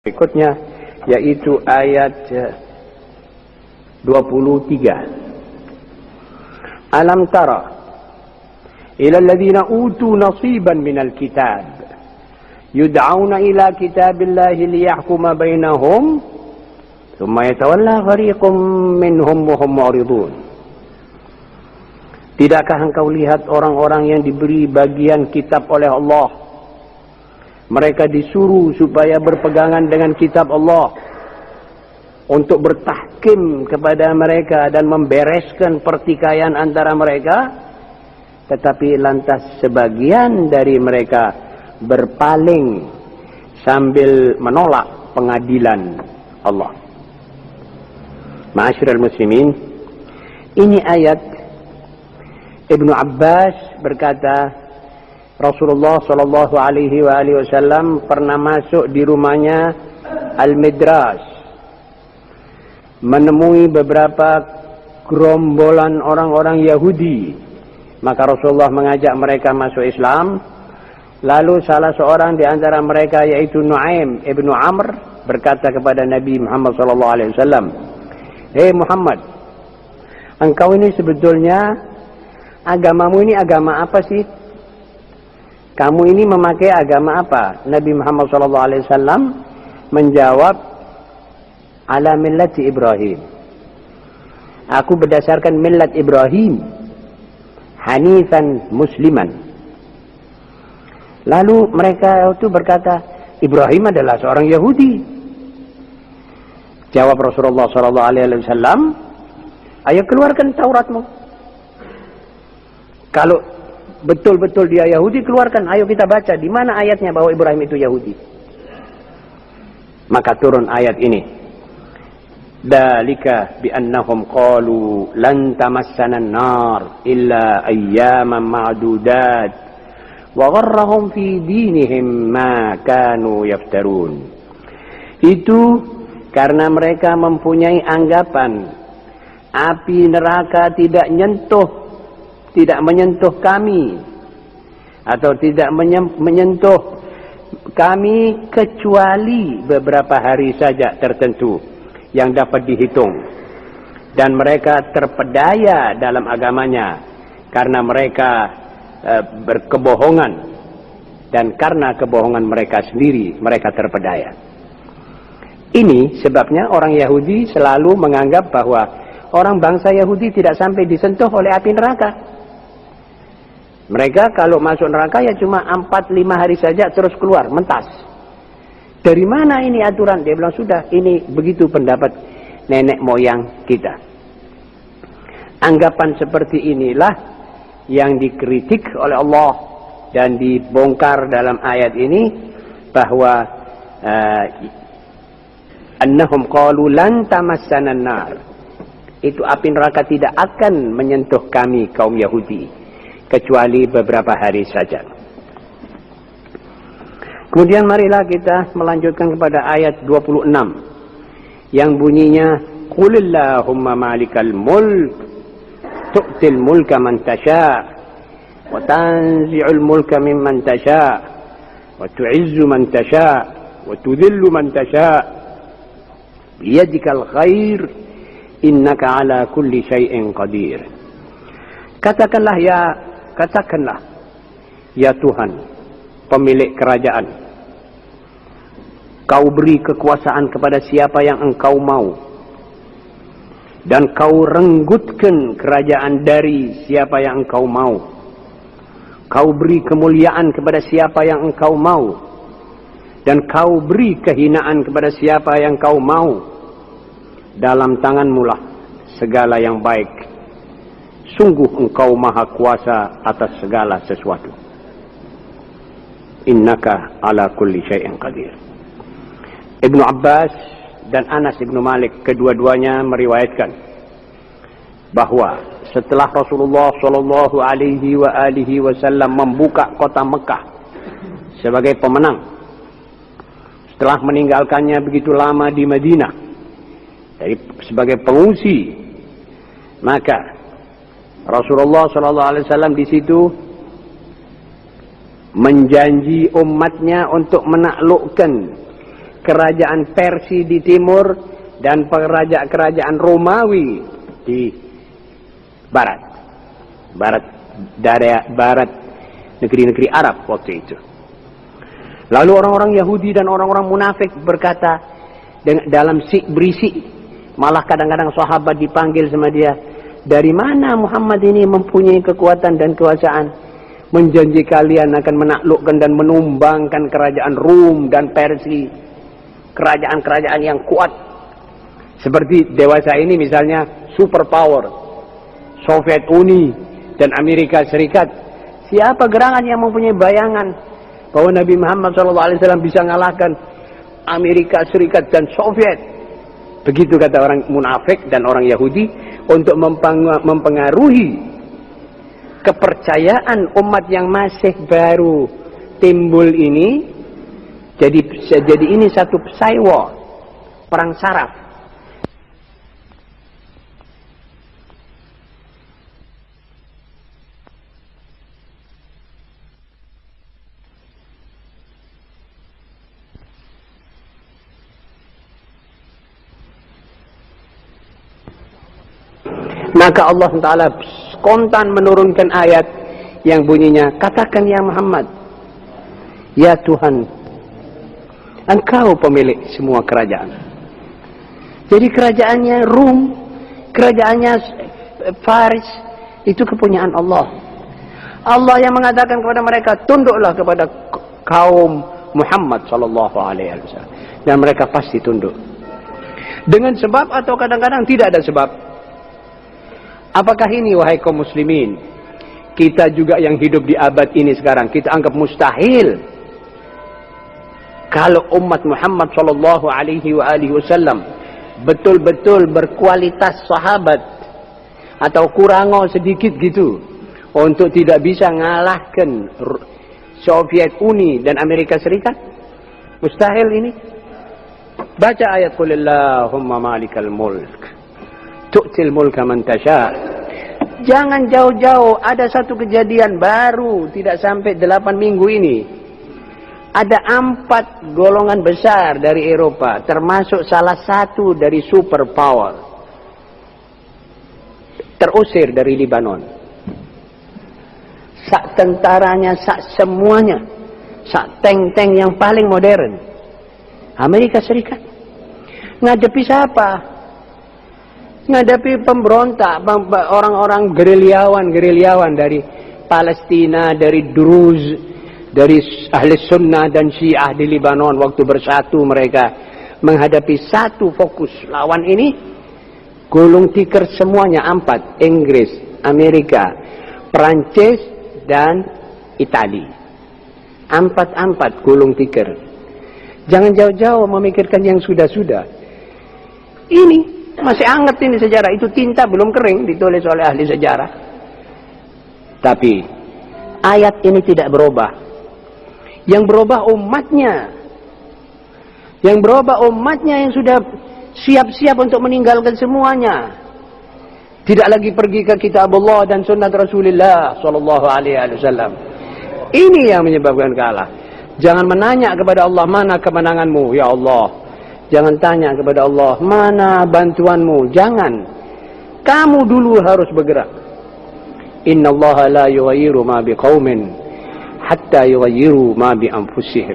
berikutnya, yaitu ayat 23. Alam tara ila alladhina utu nasiban minal kitab yud'auna ila kitabillahi liyahkuma bainahum thumma yatawalla fariqum minhum wa hum mu'ridun. Tidakkah engkau lihat orang-orang yang diberi bagian kitab oleh Allah? Mereka disuruh supaya berpegangan dengan kitab Allah untuk bertahkim kepada mereka dan membereskan pertikaian antara mereka. Tetapi lantas sebagian dari mereka berpaling sambil menolak pengadilan Allah. Ma'asyiral muslimin, ini ayat Ibnu Abbas berkata, Rasulullah Shallallahu Alaihi Wasallam pernah masuk di rumahnya Al-Midras, menemui beberapa gerombolan orang-orang Yahudi. Maka Rasulullah mengajak mereka masuk Islam. Lalu salah seorang di antara mereka, yaitu Nu'aim ibnu Amr, berkata kepada Nabi Muhammad Shallallahu Alaihi Wasallam, "Hei Muhammad, engkau ini sebetulnya agamamu ini agama apa sih? Kamu ini memakai agama apa?" Nabi Muhammad SAW menjawab, "Ala millati Ibrahim." Aku berdasarkan millat Ibrahim, hanifan musliman. Lalu mereka itu berkata, Ibrahim adalah seorang Yahudi. Jawab Rasulullah SAW, "Ayo keluarkan Tauratmu. Kalau betul-betul dia Yahudi, keluarkan. Ayo kita baca di mana ayatnya bahwa Ibrahim itu Yahudi." Maka turun ayat ini. Dzalika bi annahum qalu lan tamassana an-nar illa ayyaman ma'dudat wa gharrahum fi dinihim ma kanu yaftarun. Itu karena mereka mempunyai anggapan api neraka tidak menyentuh kami atau tidak menyentuh kami kecuali beberapa hari saja tertentu yang dapat dihitung, dan mereka terpedaya dalam agamanya karena mereka berkebohongan, dan karena kebohongan mereka sendiri mereka terpedaya. Ini sebabnya orang Yahudi selalu menganggap bahwa orang bangsa Yahudi tidak sampai disentuh oleh api neraka. Mereka kalau masuk neraka ya cuma 4-5 hari saja terus keluar, mentas. Dari mana ini aturan? Dia bilang, sudah, ini begitu pendapat nenek moyang kita. Anggapan seperti inilah yang dikritik oleh Allah dan dibongkar dalam ayat ini, bahwa annahum qalu lan tamassana an-nar. Itu api neraka tidak akan menyentuh kami kaum Yahudi kecuali beberapa hari saja. Kemudian marilah kita melanjutkan kepada ayat 26 yang bunyinya, Qulillahumma malikal mulk tu'til mulka man tasha' wa tanzi'ul mulka mimman tasha' wa tu'izzu man tasha' wa tudhillu man tasha' biyadikal khair innaka ala kulli syai'in qadir. Katakanlah ya Tuhan, pemilik kerajaan, kau beri kekuasaan kepada siapa yang engkau mau, dan kau renggutkan kerajaan dari siapa yang engkau mau. Kau beri kemuliaan kepada siapa yang engkau mau, dan kau beri kehinaan kepada siapa yang kau mau. Dalam tanganmu lah segala yang baik. Sungguh engkau maha kuasa atas segala sesuatu. Innaka ala kulli syai'in qadir. Ibnu Abbas dan Anas ibnu Malik kedua-duanya meriwayatkan bahwa setelah Rasulullah Shallallahu Alaihi Wasallam membuka kota Mekah sebagai pemenang, setelah meninggalkannya begitu lama di Madinah sebagai pengungsi, maka Rasulullah SAW di situ menjanji umatnya untuk menaklukkan kerajaan Persia di timur dan kerajaan Romawi di barat. Barat negeri-negeri Arab waktu itu. Lalu orang-orang Yahudi dan orang-orang munafik berkata dalam sik berisik, malah kadang-kadang sahabat dipanggil sama dia, dari mana Muhammad ini mempunyai kekuatan dan kekuasaan, menjanji kalian akan menaklukkan dan menumbangkan kerajaan Rum dan Persia, kerajaan-kerajaan yang kuat seperti dewasa ini, misalnya superpower Soviet Uni dan Amerika Serikat. Siapa gerangan yang mempunyai bayangan bahwa Nabi Muhammad SAW bisa mengalahkan Amerika Serikat dan Soviet? Begitu kata orang munafik dan orang Yahudi untuk mempengaruhi kepercayaan umat yang masih baru timbul ini. Jadi ini satu psy war, perang saraf. Maka Allah Ta'ala spontan menurunkan ayat yang bunyinya, katakan ya Muhammad, ya Tuhan, Engkau pemilik semua kerajaan. Jadi kerajaannya Rum, kerajaannya Faris, itu kepunyaan Allah. Allah yang mengatakan kepada mereka, tunduklah kepada kaum Muhammad SAW. Dan mereka pasti tunduk. Dengan sebab atau kadang-kadang tidak ada sebab. Apakah ini, wahai kaum muslimin, kita juga yang hidup di abad ini sekarang, kita anggap mustahil kalau umat Muhammad SAW betul-betul berkualitas sahabat atau kurango sedikit gitu untuk tidak bisa mengalahkan Soviet Uni dan Amerika Serikat? Mustahil ini. Baca ayat Qulillahumma malikal mulk tu'til mulka man tasha. Jangan jauh-jauh, ada satu kejadian baru tidak sampai 8 minggu ini. Ada 4 golongan besar dari Eropa, termasuk salah satu dari superpower, terusir dari Libanon. Sak tentaranya, sak semuanya, sak tank-tank yang paling modern, Amerika Serikat. Ngadepi siapa? Menghadapi pemberontak, orang-orang gerilyawan dari Palestina, dari Druz, dari Ahli Sunnah dan Syiah di Libanon. Waktu bersatu mereka menghadapi satu fokus lawan ini, gulung tikar semuanya 4, Inggris, Amerika, Perancis dan Italia. 4 gulung tikar. Jangan jauh-jauh memikirkan yang sudah-sudah. Ini masih hangat ini sejarah, itu tinta belum kering, ditulis oleh ahli sejarah. Tapi ayat ini tidak berubah. Yang berubah umatnya. Yang berubah umatnya yang sudah siap-siap untuk meninggalkan semuanya. Tidak lagi pergi ke kitab Allah dan sunnah Rasulullah SAW. Ini yang menyebabkan kalah. Jangan menanya kepada Allah, mana kemenanganmu ya Allah. Jangan tanya kepada Allah, mana bantuanmu. Jangan. Kamu dulu harus bergerak. Inna Allah la yughayyiru ma biqaumin hatta yughayyiru ma bi anfusihim.